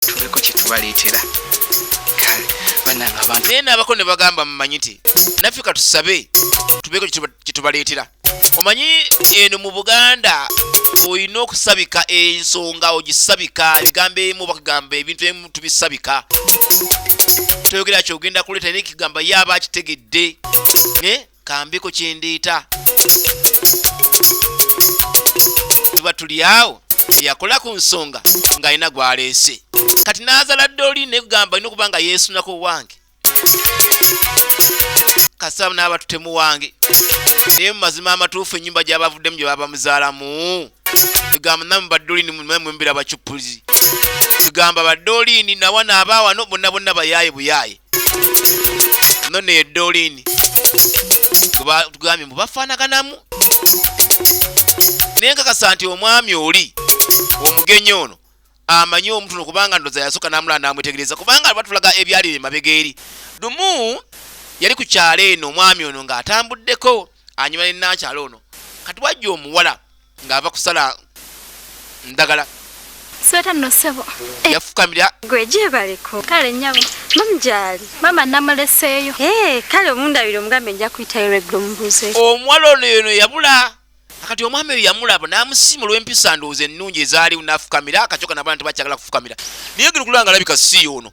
tubeko kye tubaleetera kale bannanga abantu naye n'abako ne bagamba mumanyiti naffe katusabe tubeko kye tubaleetera. Omanyi eno mu Buganda olina okusabika ensonga ogisabika ebigambo ebimu bakugamba ebintu ebimu tubisabika toyogera kyogenda kuleeta naye kigamba yaaba akitegedde kambeko kyendeeta tuba tuli awo yakola ku nsonga ng'alina gwaleese kati n'azala ddooli naye kugamba alina okuba nga yeesunako wange kasaba n'abatutemu wange naye mu mazima amatuufu ennyumba gy'abavuddemu gye baba muzaalamu tugamba nammwe baddooliini mwembira bacupuzi tugamba baddooliini nawana abaawano bonna bonna bayaaye buyaaye no ne eddooliini tugambye mubafaanaganamu naye nkakasa nti omwami oli omugenyi ono amanyi omuntu no kubanga ndoza yasooka n'amulaba n'amwetegereza kubanga batulaga ebyali emabega eri lumu yali ku kyalo eno omwami ono ng'atambuddeko anyuma n'ennakyalo ono kati wajja omuwala ng'ava kusala ndagala sweta nno ssebo yafukamira gwe gyebaleko kale nnyabo mamujali mama namuleseeyo kale omundabire omugambe nja kuyitayo lweggulo omubuuzeeko omuwala ono eno yabula akati omwami oyo yamulaba n'amusiima olw'empisa ndowooza ennungi ezaaliwo n'afukamira akacyoka n'abantu tebakyagala kufukamira naye gino kulaba nga alabika si ono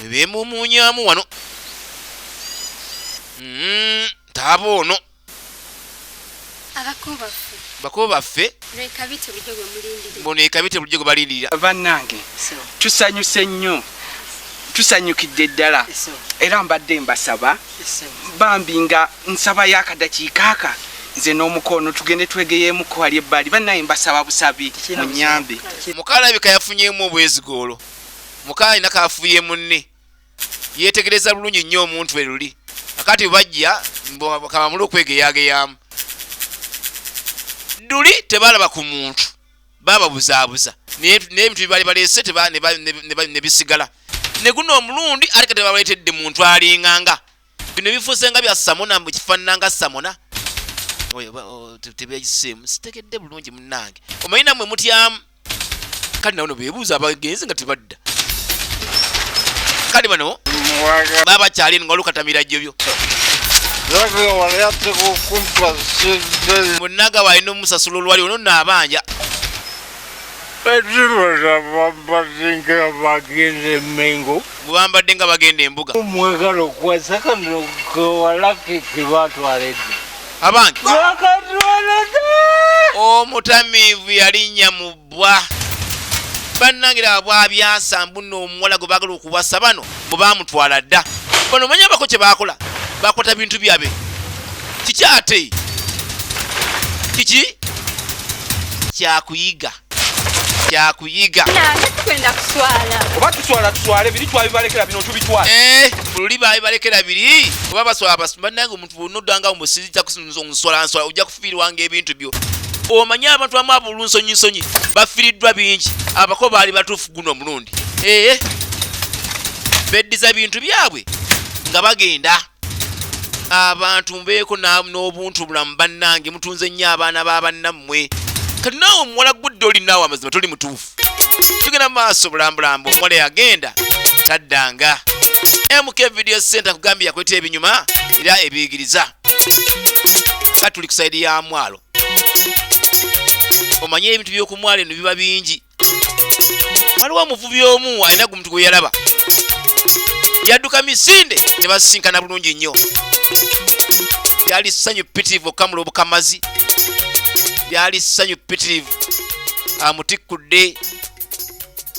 beemumuunyaamu wano taaba ono bako baffe bono ekabite bulijjo gwe balindirira bannange tusanyuse nnyo tusanyukidde ddala era mbadde mbasaba bambi nga nsaba y'akadakiika aka nze n'omukono tugende twegeyeemuko wali ebbali bannaye mbasaba busabi munyambe mukalabika yafunyeemu obwezigoolo mukala alina kafuye munne yeetegereza bulungi nnyo omuntu eruli akati bajja kabamula okwegeyaageyaamu duli tebalaba ku muntu bababuzaabuza naye ebintu bibali baleese ne bisigala ne guno omulundi ate kati babaleetedde muntu alinganga bino bifuuse nga bya samona mukifaananga samona tebyagiseemu sitegedde bulungi munnange omanyi nammwe mutyamu kale nawono beebuuza abagenzi nga tebadda kale bano baba bakyali eno nga lukatamira jjobyo munaga walina omusasula olwali ono naabanja bwebambadde nga bagenda embuga abange omutamiivu yalinnya mu bbwa bannangira bwabyansa mbuno omuwala gwe baagala okuwasa bano bwe baamutwala dda bano omanya bako kye baakola bakwata bintu byabe kiki ate kiki kyakuyiga oba tuswale biri twabibalekera bino tubitwala bululi babibalekera biri oba baswala bannange omuntu bonna oddanga omusizita nswala ojja kufiirwanga ebintu byo omanye abantu bamu abulunsonyisonyi bafiiriddwa bingi abako baali batuufu guno omulundi beddiza bintu byabwe nga bagenda abantu mbeeko n'obuntu bulamu bannange mutunze nnyo abaana b'abannammwe kati naawe omuwala gudde olinaawe amazima toli mutuufu tugenda mu maaso bulambulambu omuwala yagenda taddanga MK Video Center kugambye yakweta ebinyuma era ebiyigiriza kati tuli ku sayidi ya mwalo omanye ebintu by'okumwalo eno biba bingi waliwo omuvubi omu alina gu muntu gwe yalaba yadduka misinde ne basisinkana bulungi nnyo byali ssanyu ppitirivu okamula obukamazi byali ssanyu ppitirivu amutikkudde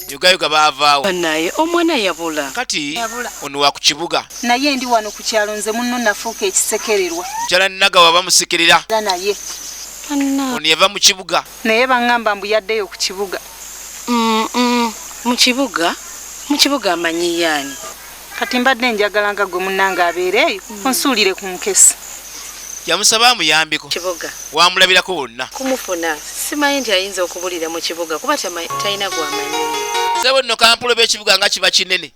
yugayoga baavaawo naye omwana yabula kati ono wa ku kibuga naye ndi wano ku kyalo nze munno nafuuka ekisekererwa mukyala nagawa bamusekerera naye ono yava mu kibuga naye baŋŋamba mbu yaddeyo ku kibuga mu kibuga amanyi yaani kati mbadde njagala nga gwe munnange abeereeyo onsuulire ku nkesi yamusaba amuyambeko kibuga wamulabirako wonna kumufuna simanyi nti ayinza okubulira mu kibuga kuba talina gwamanyi sebo nno kampulo b'ekibuga nga kiba kinene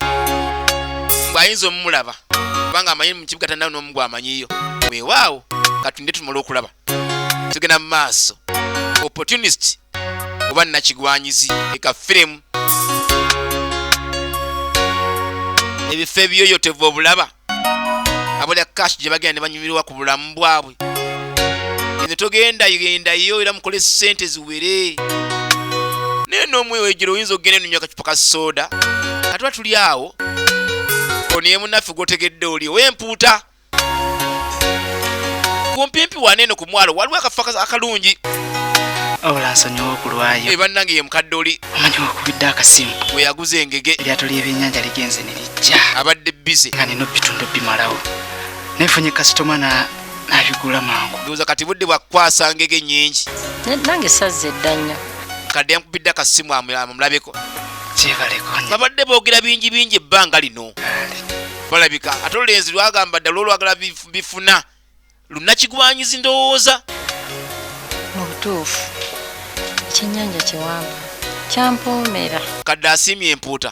bw'ayinza omumulaba kubanga amanyi mu kibuga tannawo n'omu gwamanyiyo weewaawo katunde tumala okulaba tugenda mu maaso opportunist oba nakigwanyizi eka firemu ebifo ebiyoyotevu obulaba abulya kashi gye bagenda ne banyumirwa ku bulamu bwabwe eno togendayo era mukole ssente ziwere naye n'omwewejero oyinza okugenda enunywa akacupa ka soda atuba tuli awo oniye munnaffe gwotegedde oli ow'empuuta kumpimpi waneeno ku mwalo waliwo akafo akalungi olansonyiwa okulwayo bannange ye mukadde oli omanyi wakubidde akasimu we yaguza engege eryato ly'ebyennyanja ligenze ne lijja abadde bize nga nina bitundu bimalawo nefunye kasitoma n'abigula mangu ndowooza kati budde bwakukwasa ngege nnyingi nange sazza edda nnyo kadde yankubidde akasimu amulabeko kyebaleko babadde boogera bingi ebbanga lino balabika ate olulenzi lwagamba ddala olwagala bifuna lunnakigwanyizi ndowooza mu butuufu ekyennyanja kiwamba kyampoomera kadde asiimye empuuta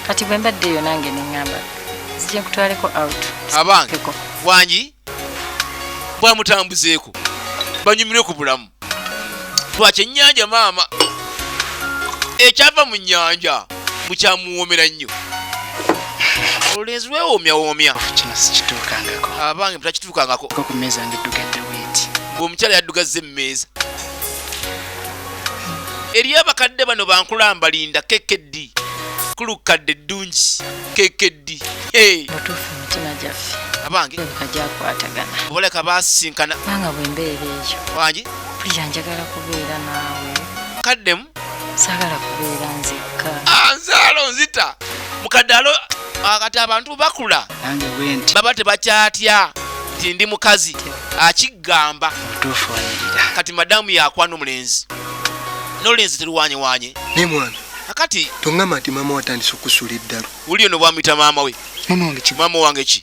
kati bwe mbaddeeyo nange neŋŋamba zijje nkutwaleko out abange wangi bwamutambuzeeko banyumire ku bulamu lwaki ennyanja maama ekyava mu nnyanja mukyamuwoomera nnyo olulenzi lwewoomyawoomya kino sikituukangako abange mutakituukangako ku mmeeza ngeddugadde bweti ng'omukyala yaddugazza emmeeza eri abakadde bano bankulamba linda kekeddi kulukadde ddungi kekeddi butuufu emitima gyaffe abange ebika gyakwatagana obaleka baasinkana banga bwe mbeera eyo wangi bulya njagala kubeera naawe kaddemu saagala kubeera nzekka anzaalo nzita mukadde alo kati abantu bakula nange bwenti baba tebakyatya nti ndi mukazi akiggamba obutuufu wanyirira kati madamu yakwana omulenzi n'olulenzi teruwanyewanye ne mwana akati tongamba nti maama watandise okusula eddalo wuli ono bwamuyita maama we maama wange ki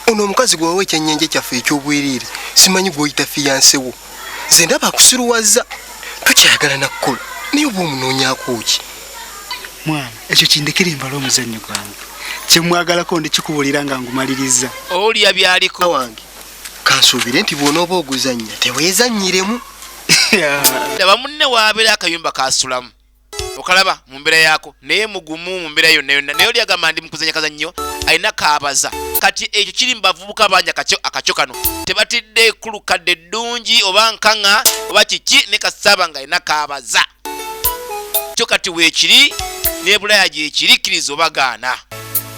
ono omukazi gwewawa ekyennyanja kyaffe eky'obwereere simanyi gw'oyita fiyanse wo ze ndaba akusiruwazza tukyayagala nakkola naye oba omunoonyako ki mwana ekyo kindekere mbala omuzannyo gwange kyemwagalako ndikikubuulira nga ngumaliriza olya byaliko wange kansuubire nti bw'onooba oguzannya teweezannyiremu laba munne waabeera akayumba kasulamu okalaba mu mbeera yaako naye mugumu mu mbeera yonna naye oli agamba ndi mukuzanya kazannyo alina kaabaza kati ekyo kiri mu bavubuka bangi akakyo kano tebatidde kulukadde ddungi oba nkaŋŋa oba kiki ne kasaaba nga alina kaabaza kyo kati weekiri n'ebulaya gyekiri kkiriza oba gaana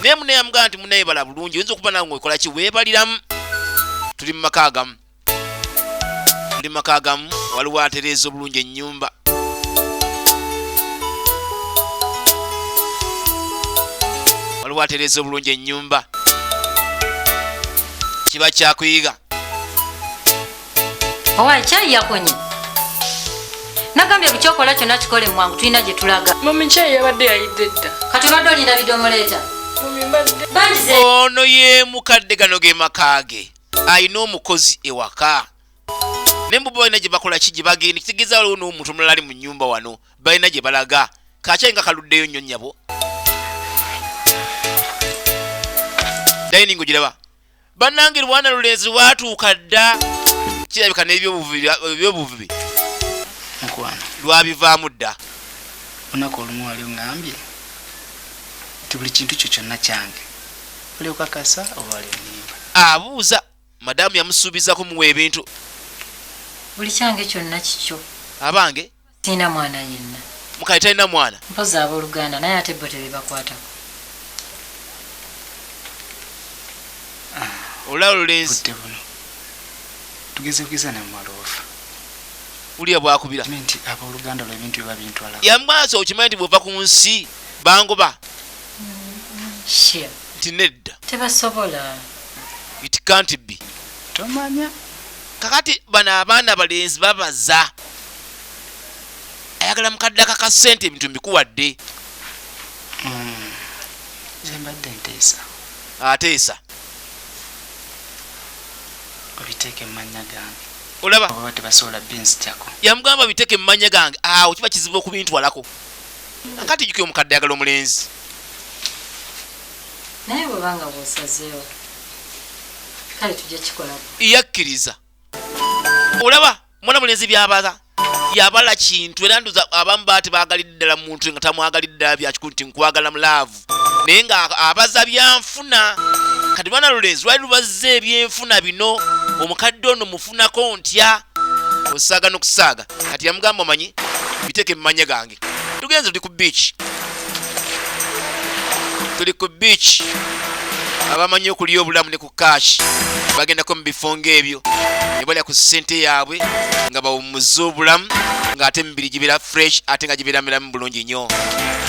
naye munne yamugamba nti munnaye bala bulungi oyinza okuba nawe ngaokola ki weebaliramu tuli mu maka agamu waliwo atereeza obulungi ennyumba kiba kyakuyiga owaye kyayi yakonye nagambye bukyokola kyonna kikole mwangu tulina gye tulaga mami kyayi yabadde yayidde dda kati obadde olinda bidomoleeta bandize ono ye mukadde gano ge maka ge ayina omukozi ewaka nembuba balina gye bakola ki gye bagenda kitegeeza waliwo n'omuntu omulala ali mu nnyumba wano balina gye balaga kakyayi nga kaluddeyo nnyo nnyabo dining ogiraba bannange lwana lulenzi lwatuuka dda kirabika n'ebyobuvubi mukwano lwabivaamu dda olunaku olumu wali oŋŋambye nti buli kintu kyo kyonna kyange oli okakasa oba wali onimba abuuza madamu yamusuubiza kumuwa ebintu buli kyange kyonna kikyo abange sirina mwana yenna mukali talina mwana mpozi abooluganda naye ate bo tebebakwatako olaba olulenzi budde buno tugeze kugeza ne mumaloofa ulya bwakubira nti abooluganda lwo ebintu biba bintwala yamwasa okimanyi nti bwova ku nsi bangoba shia nti nedda tebasobola it can't be tomanya kakati bano abaana balenzi babaza ayagala mukadde akaka ssente ebintu mbikuwadde zembadde nteesa ateesa obiteeke mu mannya gange olaba oba tebasobola binsi kyako yamugamba biteeke mu mannya gange awo kiba kizibu okubintwalako akati jukira omukadde ayagala omulenzi naye bwebanga bwosazeewo kale tujja kikolako yakkiriza olaba mwana mulenzi byabaza yabala kintu era nduza abamu baati baagalidde ddala muntu nga tamwagalidde ddala byakikulu nti nkwagala mu laavu naye nga abaza byanfuna kati bwana Lorenzo lwali lubazze ebyenfuna bino omukadde ono mufunako ntya osaaga n'okusaaga kati yamugamba omanyi biteeke mu manya gange tugenze tuli ku beach abamanyi okulya obulamu ne ku kashi bagendako mu bifo ng'ebyo ne balya ku ssente yaabwe nga bawummuza obulamu ng'ate emibiri gibeera fresh ate nga gibeera miramu bulungi nnyo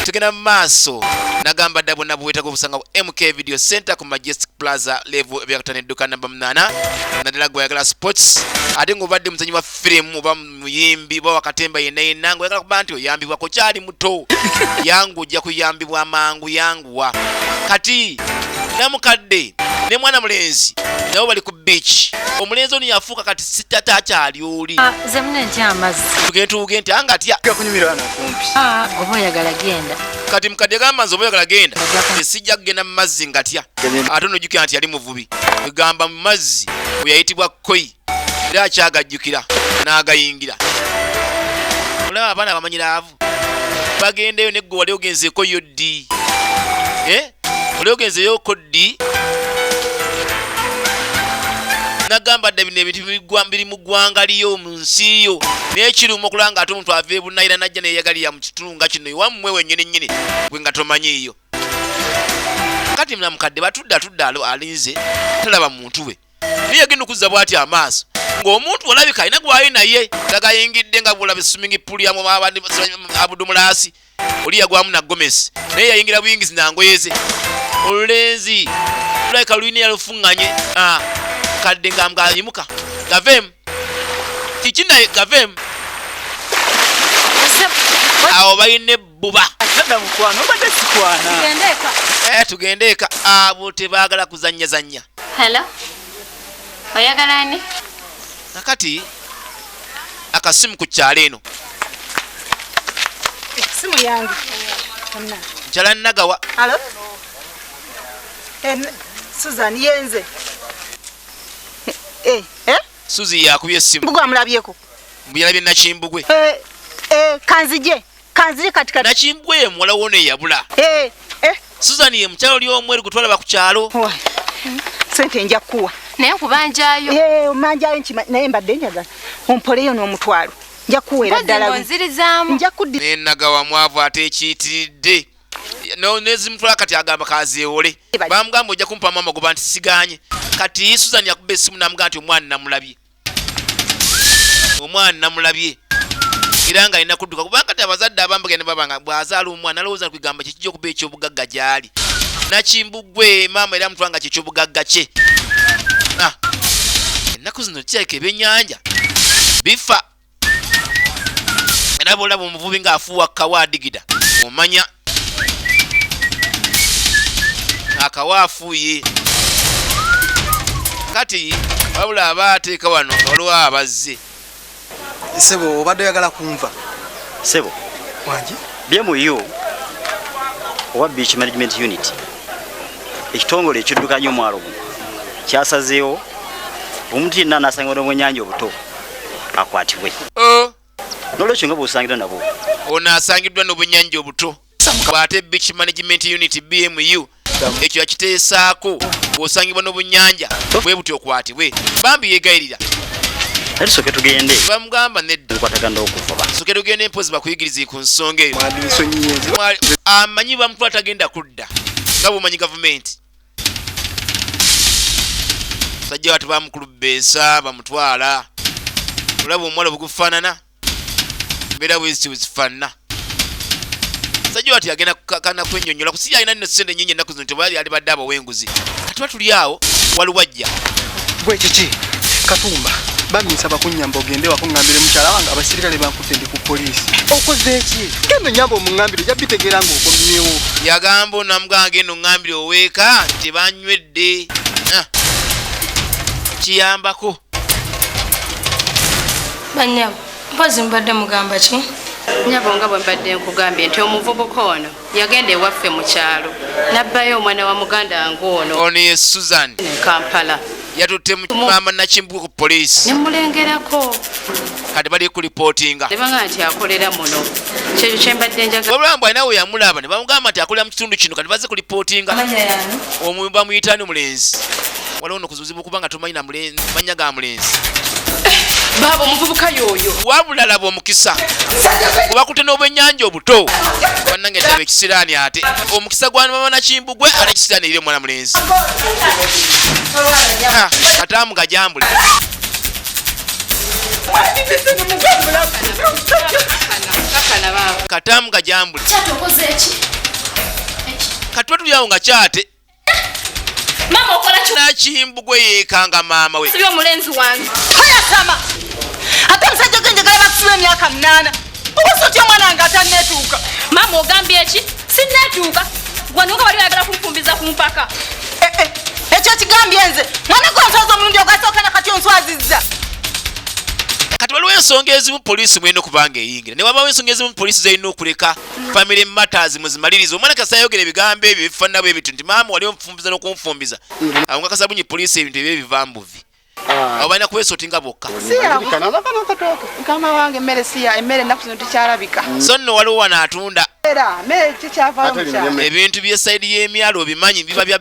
tugenda mu maaso nagamba dda bonna buweetako obusanga bu MK Video Center ku Majestic Plaza level ebyakutana edduka namba 8 naddala gwayagala sports ate ng'obadde muzanyi wa firimu oba muyimbi oba wakatemba yenna ng'oyagala kuba nti oyambibwako kyali muto yangu ojja kuyambibwa amangu yanguwa kati namukadde ne mwana mulenzi nabo bali ku beach omulenzi ono yafuuka kati sitata akyali oli ze mune ntya amazzi tugentuuge nti anga atya gakunyumirana kumpi oba oyagala genda kati mukadde gamba nze oba oyagala genda esijja kugenda mu mazzi ngatya ate onojjukira nti yali muvubi egamba mu mazzi bwe yayitibwa koi era akyagajjukira n'agayingira olaba abaana bamanyiraavu bagendeyo negwe wali ogenzeeko yo ddi wali ogenzeyoko ddi nagamba dda bino ebintu biri mu ggwanga liyo mu nsi yo n'ekiruma okulanga ate omuntu ava ebunayira najja neyeyagalira mu kitundu nga kino ewammwe wennyini gwe nga tomanyiiyo kati mna mukadde batudde alinze talaba muntu we naye yagenda okuzza bw'ati amaaso ng'omuntu olabika alina gwayo naye tagayingidde nga bulaba swimming pool yamu abandi abudumulasi oli yagwamu na Gomez naye yayingira buyingizi nangoyeze olulenzi tulabika lulina yalufuŋŋanye kadde nga yimuka gavem kiki naye gavem awo balina ebbuba tugende eka abo tebaagala kuzannyazannya Hello? Oyagala ni? nakati akasimu ku kyalo eno simu yange nkyala nagawa Hello? Susan yenze Suzi yakubye essimu Mbugwa mulabyeko mbuyalabye nakimbugwe kanzije katikati nakimbugwe ye muwala wona eyabula Susan ye mukyalo oli omweru gwe twalaba ku kyalo sente nja kuwa Naye kubanjayo. Manjayo naye mbadde njagala ompoleyo n'omutwalo nja kuwera ddala nja kuddi nenagawa mwavu ate ekiyitiridde nezimutwala kati agamba kazeewole bamugamba ojja kumpa mama goba nti siganye kati Susan yakuba essimu namugamba nti omwana namulabye era nga alina kudduka kubanga kati abazadde abambagane babanga bw'azaala omwana alowooza nkwigamba kyekijja okuba ekyobugagga gy'ali nakimbugwe maama era mutwanga kyekyobugagga kye ennaku zino kirabika ebyennyanja bifa era bw'olaba omuvubi ng'afuuwa kawa adigida omanya akawa afuuye kati wabula aba ateeka wano nga waliwo abazze Sebo obadde oyagala kunva Sebo wangi BMU owa Beach Management Unit ekitongole ekiddukanya omwalo guno kyasazeewo omuntu yenna n'asangibwa mu nnyanja obuto akwatibwe n'olwekyo nga bw'osangira nabo ono asangiddwa n'obunnyanja obuto bw'ate Beach Management Unit BMU ekyo yakiteesaako bw'osangibwa n'obunnyanja bwe buti okwatibwe bambi yeegayirira soke tugende bamugamba neddkwataganda okuvuba soke tugende empozi bakuyigirize ku nsonga eyo amanyi bamutwala tagenda kudda nga bwomanyi gavumenti sajja wati bamukulubeesa bamutwala olaba omuwala bwegufaanana mbeera bweziti wezifaanana sajja wati agenda kana kwennyonnyola kusi alina nno sente nnyingi ennaku zino tebali ali badde abawenguzi kati batuli awo waliwajja gwe kiki Katumba bambi nsaba kunnyamba ogende wakuŋŋambire mukyala wange abasirikale bankutte ndi ku poliisi okoze eki genda onyamba omuŋŋambire ojja bitegeera ng'okomyewo yagamba onamuganga genda oŋŋambire oweeka tebanywedde kiyambako Banyabo mpozi mbadde mugamba ki? Nyabo nga bwe mbadde nkugambye nti omuvubuka ono yagenda ewaffe mu kyalo n'abbayo omwana wa muganda wange ono ye Susan Kampala yatutte mama Nakimbugu ku poliisi nemulengerako kati bali ku reportinga nebanga nti akolera muno kyekyo kyembadde njaga Obulambo alina we yamulaba ne bamugamba nti akolera mu kitundu kino kati baze ku reportinga omuyimba muyitani mulenzi waliwo nokuzuuzibwa kubanga tomanyina manya ga mulenzi baba omuvubuka yoyo wabula laba omukisa obakutte n'obwennyanja obuto bannange ddaba ekisiraani ate omukisa gwa mama Nakimbugu ate ekisiraani eri omwana mulenzi kataamu gajambule kataamu gajambule katuba tuli awo nga kyate mama okola ki Nakimbugu yeekanga maama we sibi omulenzi wange Oyasama. Ate musajja genje gaba kusiba emyaka 8. Obusotya omwana wange atanneetuuka. mama ogambye eki sinneetuuka gwanuka bali bayagala kumfumbiza ku mpaka Ekyo kigambye nze. Mwana gwe nswaza omulundi ogwasooka na kati onswazizza. kati waliwo ensonga ezimu poliisi mwena okubanga eyingira ne wabawo ensonga ezimu poliisi zirina okuleka family matters muzimaliriza omwana kasa yayogera ebigambo ebyo bifaanana bwe bityo nti maama wali onfumbiza n'okunfumbiza awo nga kasabunye poliisi ebintu ebyo ebivambuvi abo balina kubeesootinga bokka mukama wange emmere siya emmere ennaku zino tekyalabika so nno waliwo wano atunda era mmere tekyavaayo mukyalo ebintu by'esayidi y'emyalo obimanyi biba bya